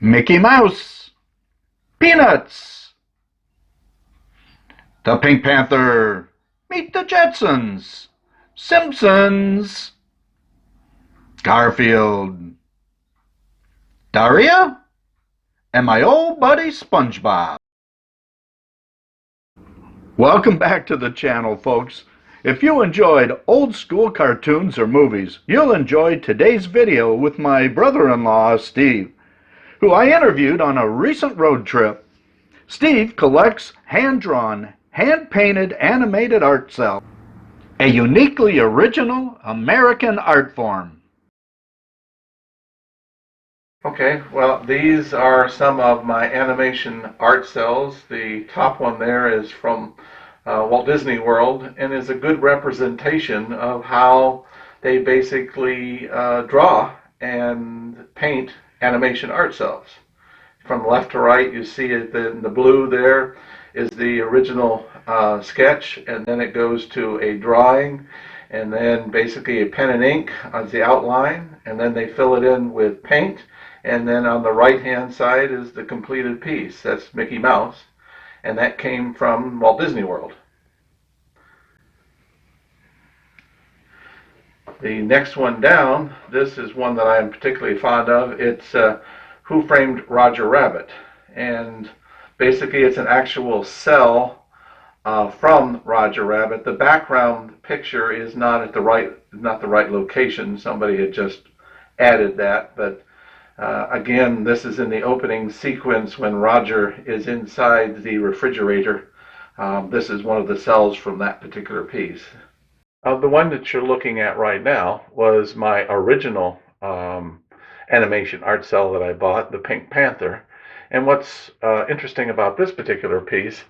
Mickey Mouse, Peanuts, the Pink Panther, Meet the Jetsons, Simpsons, Garfield, Daria, and my old buddy Spongebob. Welcome back to the channel, folks. If you enjoyed old school cartoons or movies, you'll enjoy today's video with my brother-in-law, Steve, who I interviewed on a recent road trip. Steve collects hand-drawn, hand-painted animated art cels, a uniquely original American art form. Okay, well, these are some of my animation art cels. The top one there is from Walt Disney World and is a good representation of how they basically draw and paint animation art cels. From left to right, you see it in the blue there is the original sketch, and then it goes to a drawing, and then basically a pen and ink as the outline, and then they fill it in with paint. And then on the right hand side is the completed piece. That's Mickey Mouse, and that came from Walt Disney World. The next one down, this is one that I am particularly fond of. It's Who Framed Roger Rabbit, and basically it's an actual cel from Roger Rabbit. The background picture is not at the right location. Somebody had just added that, but again, this is in the opening sequence when Roger is inside the refrigerator. This is one of the cels from that particular piece. The one that you're looking at right now was my original animation art cel that I bought, the Pink Panther. And what's interesting about this particular piece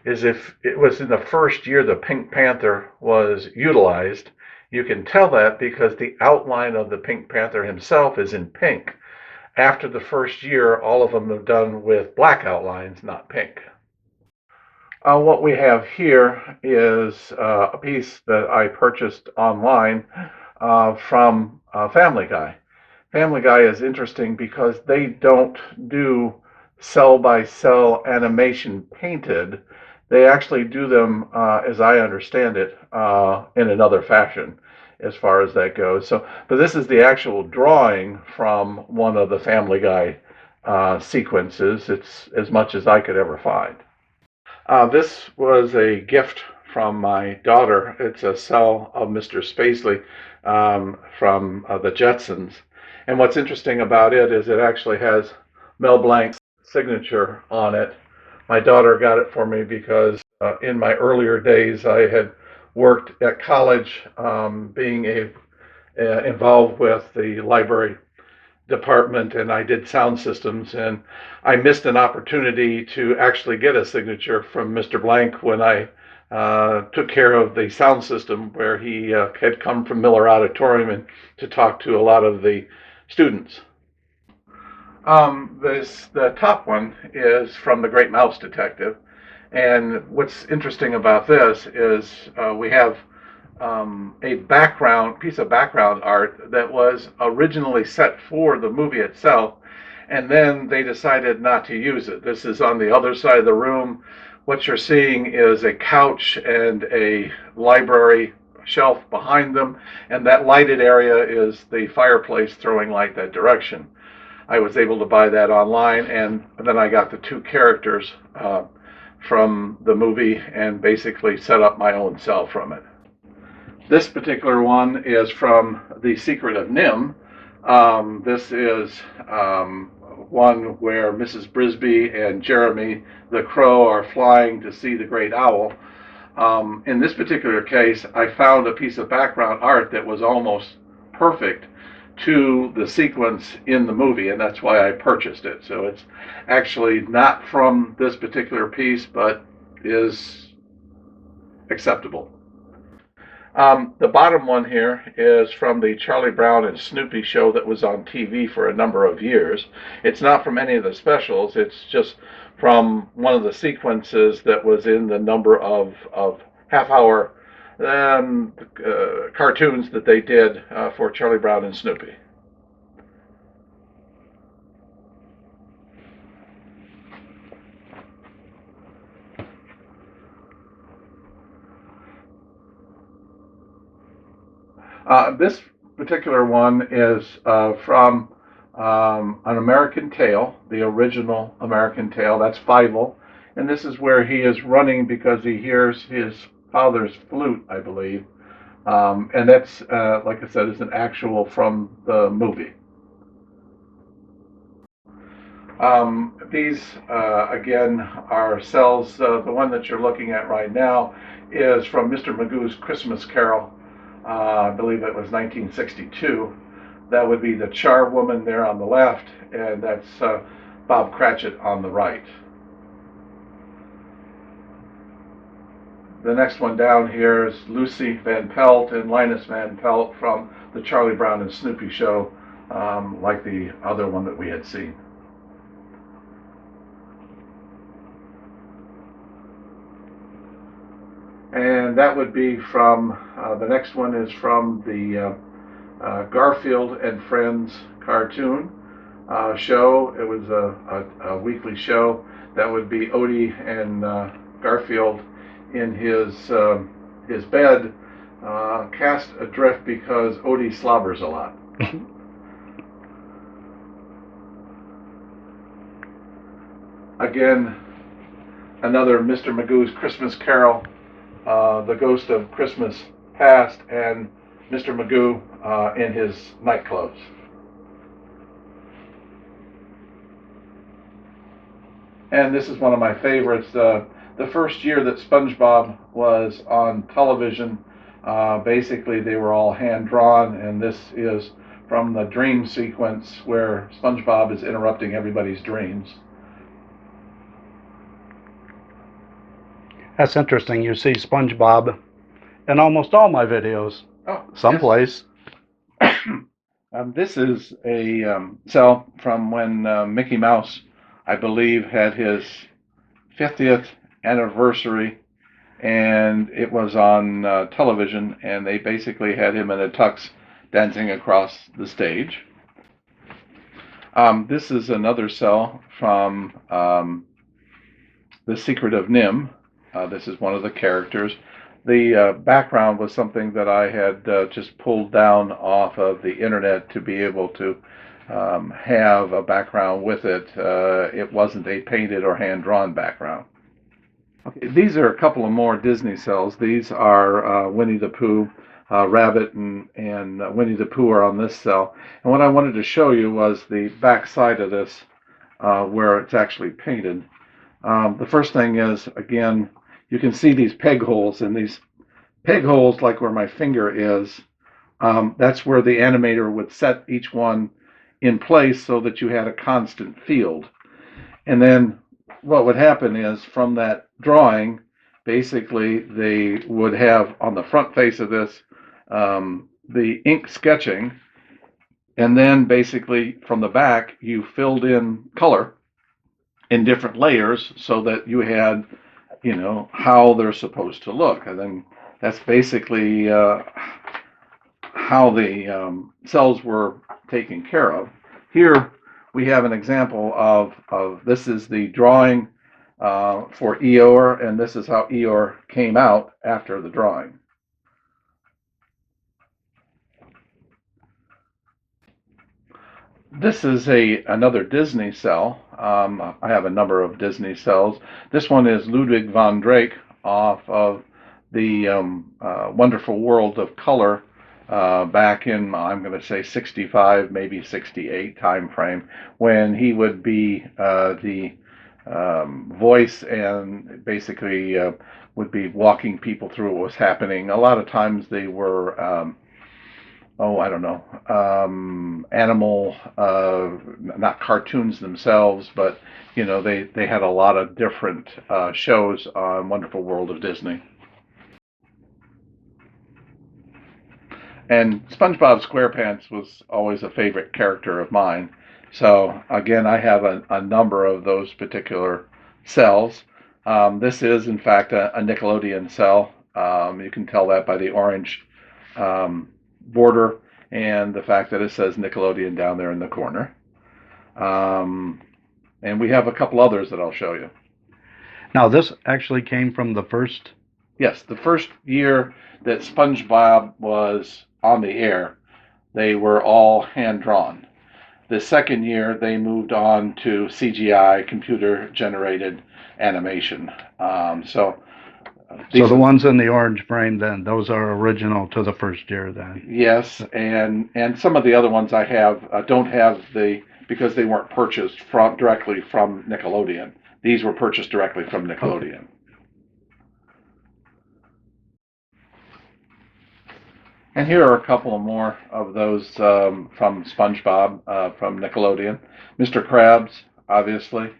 is if it was in the first year the Pink Panther was utilized, you can tell that because the outline of the Pink Panther himself is in pink. After the first year, all of them are done with black outlines, not pink. What we have here is a piece that I purchased online from Family Guy. Family Guy is interesting because they don't do cel-by-cel animation painted. They actually do them, as I understand it, in another fashion, as far as that goes. But this is the actual drawing from one of the Family Guy sequences. It's as much as I could ever find. This was a gift from my daughter. It's a cel of Mr. Spacely from the Jetsons. And what's interesting about it is it actually has Mel Blanc's signature on it. My daughter got it for me because in my earlier days I had worked at college being involved with the library department, and I did sound systems, and I missed an opportunity to actually get a signature from Mr. Blank when I took care of the sound system where he had come from Miller Auditorium and to talk to a lot of the students. The top one is from The Great Mouse Detective. And what's interesting about this is we have a piece of background art that was originally set for the movie itself, and then they decided not to use it. This is on the other side of the room. What you're seeing is a couch and a library shelf behind them, and that lighted area is the fireplace throwing light that direction. I was able to buy that online, and then I got the two characters from the movie and basically set up my own cel from it. This particular one is from The Secret of Nim. This is one where Mrs. Brisby and Jeremy the Crow are flying to see the great owl. In this particular case, I found a piece of background art that was almost perfect to the sequence in the movie, and that's why I purchased it. So it's actually not from this particular piece, but is acceptable. The bottom one here is from the Charlie Brown and Snoopy show that was on TV for a number of years. It's not from any of the specials, it's just from one of the sequences that was in the number of half-hour cartoons that they did for Charlie Brown and Snoopy. This particular one is from An American Tail, the original American Tail. That's Fievel. And this is where he is running because he hears his father's flute, I believe. And that's, like I said, is an actual from the movie. These, again, are Cels. The one that you're looking at right now is from Mr. Magoo's Christmas Carol. I believe it was 1962. That would be the charwoman there on the left, and that's Bob Cratchit on the right. The next one down here is Lucy Van Pelt and Linus Van Pelt from the Charlie Brown and Snoopy show, like the other one that we had seen. And that would be from, the next one is from the Garfield and Friends cartoon show. It was a weekly show. That would be Odie and Garfield in his bed, cast adrift because Odie slobbers a lot. Again, another Mr. Magoo's Christmas Carol, The Ghost of Christmas Past, and Mr. Magoo in his night clothes. And this is one of my favorites. The first year that Spongebob was on television, basically they were all hand-drawn, and this is from the dream sequence where Spongebob is interrupting everybody's dreams. That's interesting. You see SpongeBob in almost all my videos. Oh, someplace. Yes. This is a cell from when Mickey Mouse, I believe, had his 50th anniversary, and it was on television, and they basically had him in a tux dancing across the stage. This is another cell from The Secret of Nim. This is one of the characters. The background was something that I had just pulled down off of the internet to be able to have a background with it. It wasn't a painted or hand-drawn background. Okay, these are a couple of more Disney cells. These are Winnie the Pooh. Rabbit and Winnie the Pooh are on this cell. And what I wanted to show you was the back side of this where it's actually painted. The first thing is, again, you can see these peg holes, and these peg holes, like where my finger is, that's where the animator would set each one in place so that you had a constant field. And then what would happen is, from that drawing, basically they would have on the front face of this the ink sketching, and then basically from the back you filled in color in different layers so that you had, you know, how they're supposed to look. And then that's basically how the cells were taken care of. Here we have an example of this is the drawing for WUWR, and this is how WUWR came out after the drawing. This is another Disney cell. I have a number of Disney cells. This one is Ludwig von Drake off of the Wonderful World of Color back in, I'm going to say 65, maybe 68 time frame, when he would be the voice and basically would be walking people through what was happening. A lot of times they were I don't know, animal, not cartoons themselves, but, you know, they had a lot of different shows on Wonderful World of Disney. And SpongeBob SquarePants was always a favorite character of mine. So, again, I have a number of those particular cells. This is, in fact, a Nickelodeon cell. You can tell that by the orange border and the fact that it says Nickelodeon down there in the corner. And we have a couple others that I'll show you. Now, this actually came from the first? Yes, the first year that SpongeBob was on the air, they were all hand-drawn. The second year, they moved on to CGI, computer-generated animation. So So these the are, ones in the orange frame, then, those are original to the first year, then. yes, and some of the other ones I have don't have because they weren't purchased directly from Nickelodeon. These were purchased directly from Okay. Nickelodeon. And here are a couple more of those from SpongeBob from Nickelodeon. Mr. Krabs, obviously.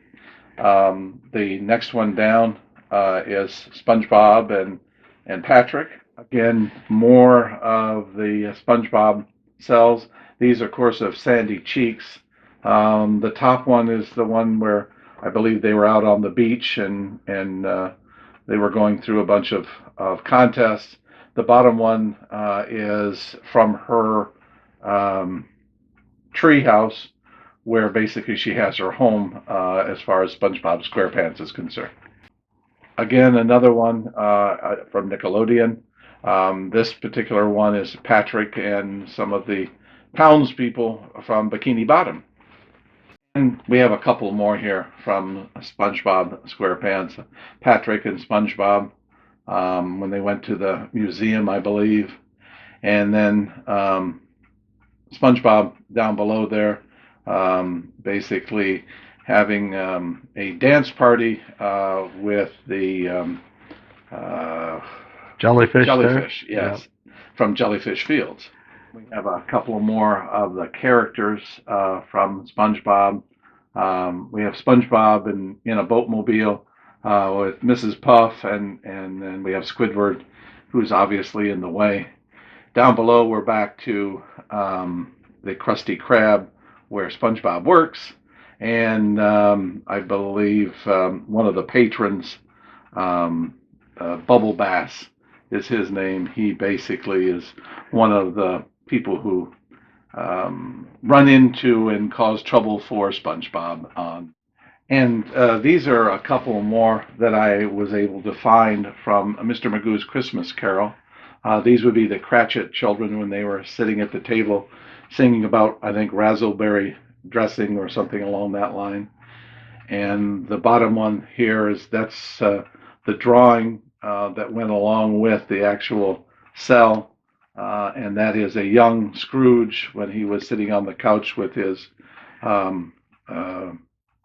The next one down is SpongeBob and Patrick. Again, more of the SpongeBob cells. These, of course, have sandy cheeks. The top one is the one where I believe they were out on the beach and they were going through a bunch of contests. The bottom one is from her tree house, where basically she has her home as far as SpongeBob SquarePants is concerned. Again, another one from Nickelodeon. This particular one is Patrick and some of the townspeople from Bikini Bottom. And we have a couple more here from SpongeBob SquarePants. Patrick and SpongeBob when they went to the museum, I believe. And then SpongeBob down below there, basically having a dance party with the Jellyfish there? jellyfish, yes, from Jellyfish Fields. We have a couple more of the characters from SpongeBob. We have SpongeBob in a boatmobile with Mrs. Puff, and then we have Squidward, who's obviously in the way. Down below, we're back to the Krusty Krab, where SpongeBob works, and I believe one of the patrons, Bubble Bass, is his name. He basically is one of the people who run into and cause trouble for SpongeBob. And these are a couple more that I was able to find from Mr. Magoo's Christmas Carol. These would be the Cratchit children when they were sitting at the table singing about, I think, raspberry dressing or something along that line. And the bottom one here that's the drawing that went along with the actual cell, and that is a young Scrooge when he was sitting on the couch with his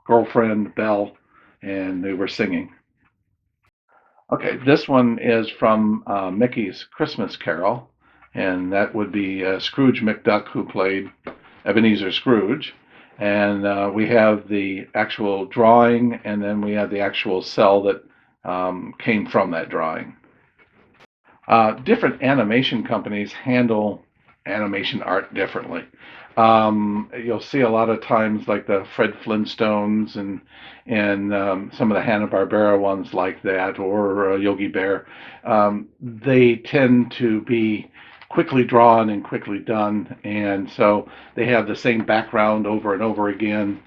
girlfriend Belle, and they were singing. Okay, this one is from Mickey's Christmas Carol, and that would be Scrooge McDuck, who played Ebenezer Scrooge. And we have the actual drawing, and then we have the actual cell that came from that drawing. Different animation companies handle animation art differently. You'll see a lot of times like the Fred Flintstones and some of the Hanna-Barbera ones like that, or Yogi Bear. They tend to be quickly drawn and quickly done, and so they have the same background over and over again.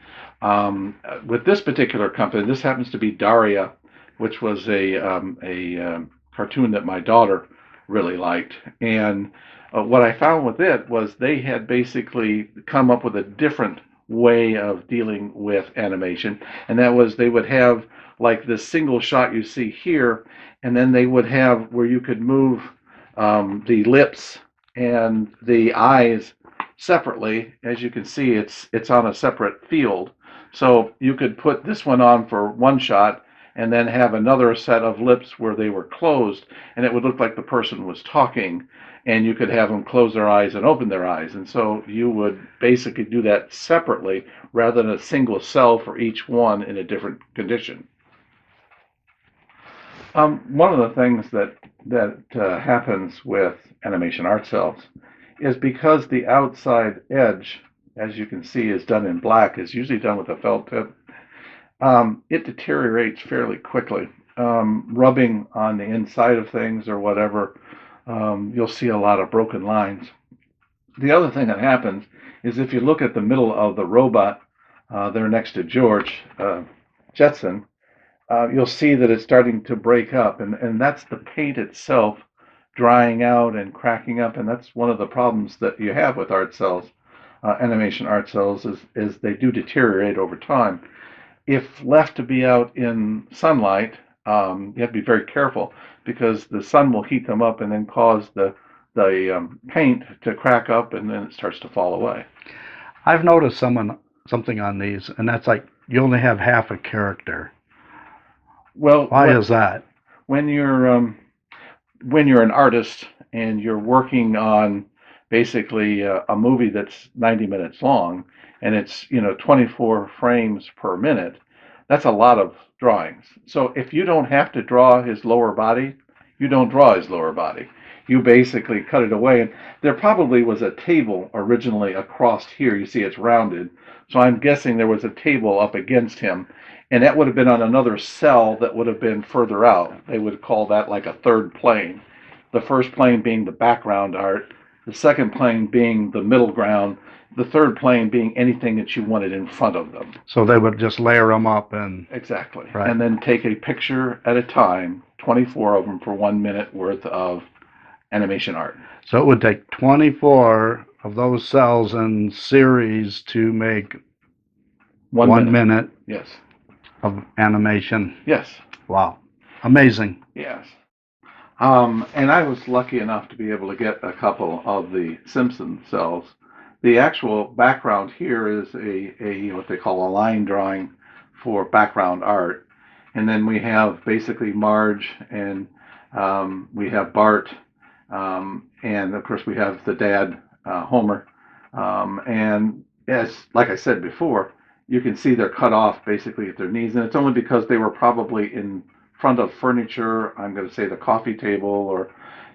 With this particular company, this happens to be Daria, which was a cartoon that my daughter really liked. And what I found with it was they had basically come up with a different way of dealing with animation, and that was they would have like this single shot you see here, and then they would have where you could move the lips and the eyes separately. As you can see, it's on a separate field, so you could put this one on for one shot and then have another set of lips where they were closed, and it would look like the person was talking, and you could have them close their eyes and open their eyes. And so you would basically do that separately rather than a single cell for each one in a different condition. One of the things that happens with animation art cells is because the outside edge, as you can see, is done in black, is usually done with a felt tip. It deteriorates fairly quickly. Rubbing on the inside of things or whatever, you'll see a lot of broken lines. The other thing that happens is if you look at the middle of the robot there next to George Jetson, you'll see that it's starting to break up, and that's the paint itself drying out and cracking up, and that's one of the problems that you have with art cells, animation art cells, is they do deteriorate over time. If left to be out in sunlight, you have to be very careful because the sun will heat them up and then cause the paint to crack up, and then it starts to fall away. I've noticed something on these, and that's like you only have half a character. Well, why is that? When you're an artist and you're working on basically a movie that's 90 minutes long, and it's 24 frames per minute, that's a lot of drawings. So if you don't have to draw his lower body, you don't draw his lower body. You basically cut it away. And there probably was a table originally across here. You see it's rounded. So I'm guessing there was a table up against him. And that would have been on another cell that would have been further out. They would call that like a third plane. The first plane being the background art, the second plane being the middle ground, the third plane being anything that you wanted in front of them. So they would just layer them up and... Exactly. Right. And then take a picture at a time, 24 of them for 1 minute worth of animation art. So it would take 24 of those cells in series to make 1 minute yes. of animation. Yes. Wow. Amazing. Yes. And I was lucky enough to be able to get a couple of the Simpson cells. The actual background here is a what they call a line drawing for background art. And then we have basically Marge, and we have Bart, and of course we have the dad, Homer. And as, like I said before, you can see they're cut off basically at their knees, and it's only because they were probably in front of furniture. I'm going to say the coffee table or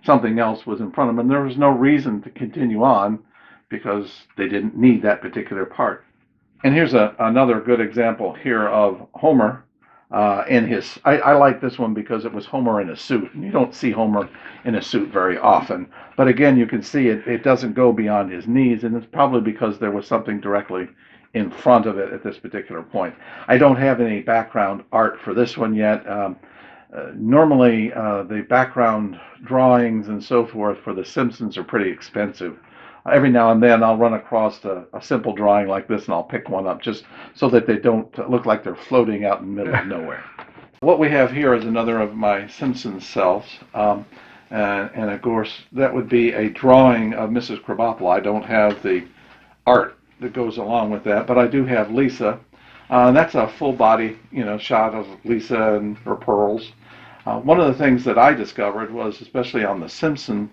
something else was in front of them, and there was no reason to continue on because they didn't need that particular part. And here's another good example here of Homer in his... I like this one because it was Homer in a suit. And you don't see Homer in a suit very often. But again, you can see it doesn't go beyond his knees, and it's probably because there was something directly in front of it at this particular point. I don't have any background art for this one yet. Normally, the background drawings and so forth for The Simpsons are pretty expensive. Every now and then I'll run across a simple drawing like this, and I'll pick one up just so that they don't look like they're floating out in the middle of nowhere. What we have here is another of my Simpsons cells, and of course that would be a drawing of Mrs. Krabappel. I don't have the art that goes along with that, but I do have Lisa. That's a full body shot of Lisa and her pearls. One of the things that I discovered was, especially on the Simpson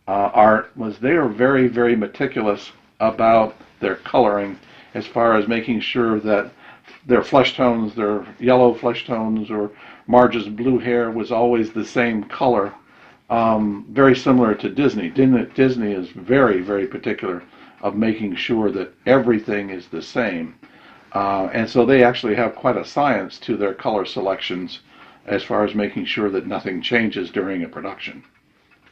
art, was they are very, very meticulous about their coloring as far as making sure that their flesh tones, their yellow flesh tones, or Marge's blue hair was always the same color, very similar to Disney. Disney is very, very particular of making sure that everything is the same. And so they actually have quite a science to their color selections as far as making sure that nothing changes during a production.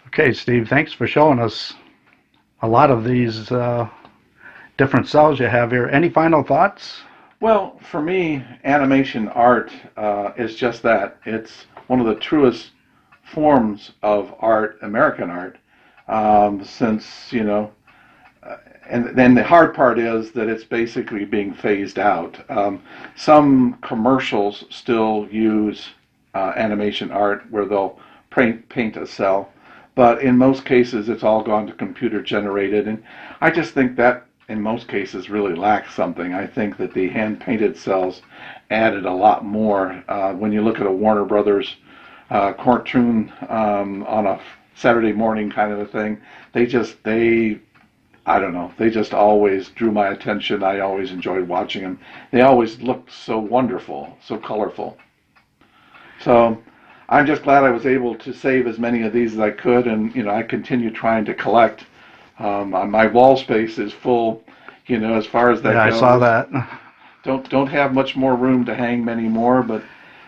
Okay, Steve, thanks for showing us a lot of these different cells you have here. Any final thoughts? Well, for me, animation art is just that. It's one of the truest forms of art, American art, since, and then the hard part is that it's basically being phased out. Some commercials still use animation art where they'll paint a cell. But in most cases, it's all gone to computer generated. And I just think that in most cases really lacks something. I think that the hand-painted cells added a lot more. When you look at a Warner Brothers cartoon on a Saturday morning kind of a thing, I don't know, they just always drew my attention. I always enjoyed watching them. They always looked so wonderful, so colorful. So I'm just glad I was able to save as many of these as I could, and I continue trying to collect. My wall space is full, as far as that goes. Yeah, I saw that. Don't have much more room to hang many more, but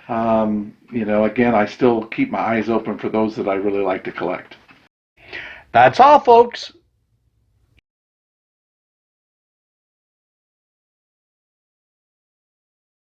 again, I still keep my eyes open for those that I really like to collect. That's all, folks.